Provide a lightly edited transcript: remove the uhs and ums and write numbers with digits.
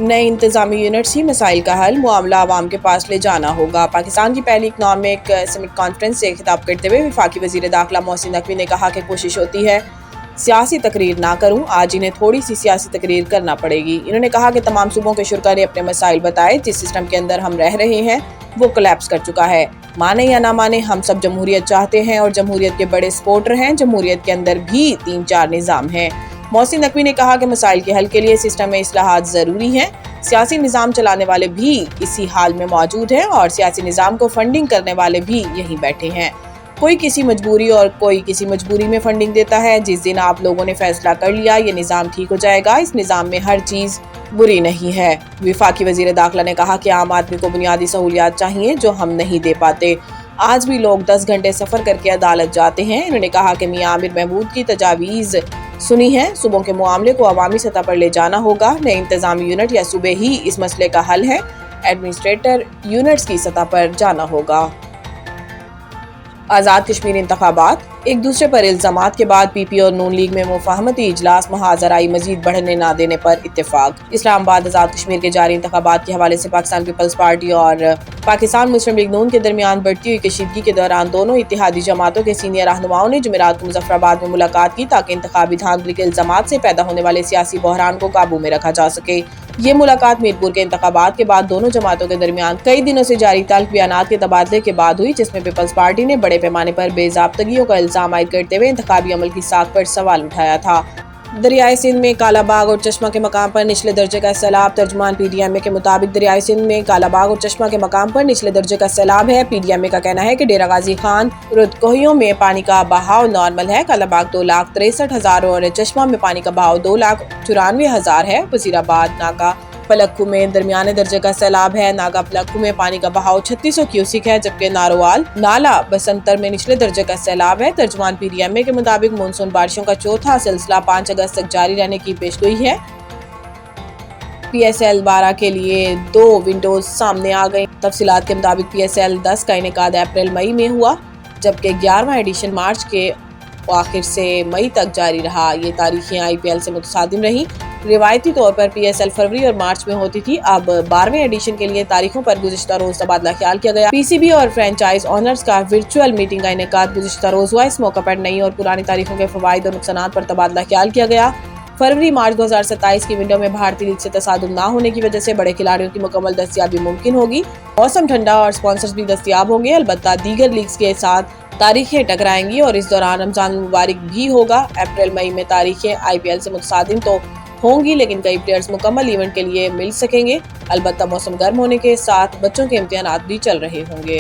نئی انتظامی یونٹس ہی مسائل کا حل، معاملہ عوام کے پاس لے جانا ہوگا۔ پاکستان کی پہلی اکنامک سمٹ کانفرنس سے خطاب کرتے ہوئے وفاقی وزیر داخلہ محسن نقوی نے کہا کہ کوشش ہوتی ہے سیاسی تقریر نہ کروں، آج انہیں تھوڑی سی سیاسی تقریر کرنا پڑے گی۔ انہوں نے کہا کہ تمام صوبوں کے شرکاء نے اپنے مسائل بتائے، جس سسٹم کے اندر ہم رہ رہے ہیں وہ کولیپس کر چکا ہے۔ مانے یا نہ مانے، ہم سب جمہوریت چاہتے ہیں اور جمہوریت کے بڑے سپورٹر ہیں۔ جمہوریت کے اندر بھی 3-4 نظام ہیں۔ محسن نقوی نے کہا کہ مسائل کے حل کے لیے سسٹم میں اصلاحات ضروری ہیں۔ سیاسی نظام چلانے والے بھی اسی حال میں موجود ہیں اور سیاسی نظام کو فنڈنگ کرنے والے بھی یہیں بیٹھے ہیں۔ کوئی کسی مجبوری اور کوئی کسی مجبوری میں فنڈنگ دیتا ہے۔ جس دن آپ لوگوں نے فیصلہ کر لیا یہ نظام ٹھیک ہو جائے گا، اس نظام میں ہر چیز بری نہیں ہے۔ وفاقی وزیر داخلہ نے کہا کہ عام آدمی کو بنیادی سہولیات چاہیے جو ہم نہیں دے پاتے۔ آج بھی لوگ 10 گھنٹے سفر کر کے عدالت جاتے ہیں۔ انہوں نے کہا کہ میاں عامر محمود کی تجاویز سنی ہے، صوبوں کے معاملے کو عوامی سطح پر لے جانا ہوگا۔ نئے انتظامی یونٹ یا صوبے ہی اس مسئلے کا حل ہے، ایڈمنسٹریٹر یونٹس کی سطح پر جانا ہوگا۔ آزاد کشمیر انتخابات، ایک دوسرے پر الزامات کے بعد پی پی اور نون لیگ میں مفاہمتی اجلاس، محاذ آرائی مزید بڑھنے نہ دینے پر اتفاق۔ اسلام آباد آزاد کشمیر کے جاری انتخابات کے حوالے سے پاکستان پیپلز پارٹی اور پاکستان مسلم لیگ نون کے درمیان بڑھتی ہوئی کشیدگی کے دوران دونوں اتحادی جماعتوں کے سینئر رہنماؤں نے جمعرات کو مظفر آباد میں ملاقات کی تاکہ انتخابی دھاندلی کے الزامات سے پیدا ہونے والے سیاسی بحران کو قابو میں رکھا جا سکے۔ یہ ملاقات میرپور کے انتخابات کے بعد دونوں جماعتوں کے درمیان کئی دنوں سے جاری تلخ بیانات کے تبادلے کے بعد ہوئی، جس میں پیپلز پارٹی نے بڑے پیمانے پر بے ضابطگیوں کا الزام عائد کرتے ہوئے انتخابی عمل کی ساکھ پر سوال اٹھایا تھا۔ دریائے سندھ میں کالا باغ اور چشمہ کے مقام پر نچلے درجے کا سیلاب۔ ترجمان پی ڈی ایم اے کے مطابق دریائے سندھ میں کالا باغ اور چشمہ کے مقام پر نچلے درجے کا سیلاب ہے۔ پی ڈی ایم اے کا کہنا ہے کہ ڈیرہ غازی خان رودکوہیوں میں پانی کا بہاؤ نارمل ہے۔ کالا باغ 2,63,000 اور چشمہ میں پانی کا بہاؤ 2,94,000 ہے۔ وزیر آباد ناگا پلکھو میں درمیانے درجے کا سیلاب ہے۔ ناگا پلکھو میں پانی کا بہاؤ 3600 کیوسک ہے، جبکہ ناروال نالا بسنتر میں نچلے درجے کا سیلاب ہے۔ ترجمان پی ڈی ایم اے کے مطابق مونسون بارشوں کا چوتھا سلسلہ 5 اگست تک جاری رہنے کی پیشگوئی ہے۔ پی ایس ایل 12 کے لیے 2 ونڈوز سامنے آ گئی۔ تفصیلات کے مطابق پی ایس ایل 10 کا انعقاد اپریل مئی میں ہوا، جبکہ 11واں ایڈیشن مارچ کے آخر سے مئی تک جاری رہا۔ یہ تاریخیں آئی پی ایل سے متصادم رہیں۔ روایتی طور پر پی ایس ایل فروری اور مارچ میں ہوتی تھی، اب 12ویں ایڈیشن کے لیے تاریخوں پر گزشتہ روز تبادلہ خیال کیا گیا۔ پی سی بی اور فرنچائز اونرز کا ورچوئل میٹنگ کا انعقاد گزشتہ روز ہوا۔ اس موقع پر نئی اور پرانی تاریخوں کے فوائد اور نقصانات پر تبادلہ خیال کیا گیا۔ فروری مارچ 2027 کی ونڈو میں بھارتی لیگ سے تصادم نہ ہونے کی وجہ سے بڑے کھلاڑیوں کی مکمل دستیابی ممکن ہوگی۔ موسم ٹھنڈا اور سپانسرز بھی دستیاب ہوں گے، البتہ دیگر لیگز کے ساتھ تاریخیں ٹکرائیں گی اور اس دوران رمضان المبارک بھی ہوگا۔ اپریل مئی میں تاریخیں آئی پی ایل سے متصادم تو ہوں گی، لیکن کئی پلیئرز مکمل ایونٹ کے لیے مل سکیں گے۔ البتہ موسم گرم ہونے کے ساتھ بچوں کے امتحانات بھی چل رہے ہوں گے۔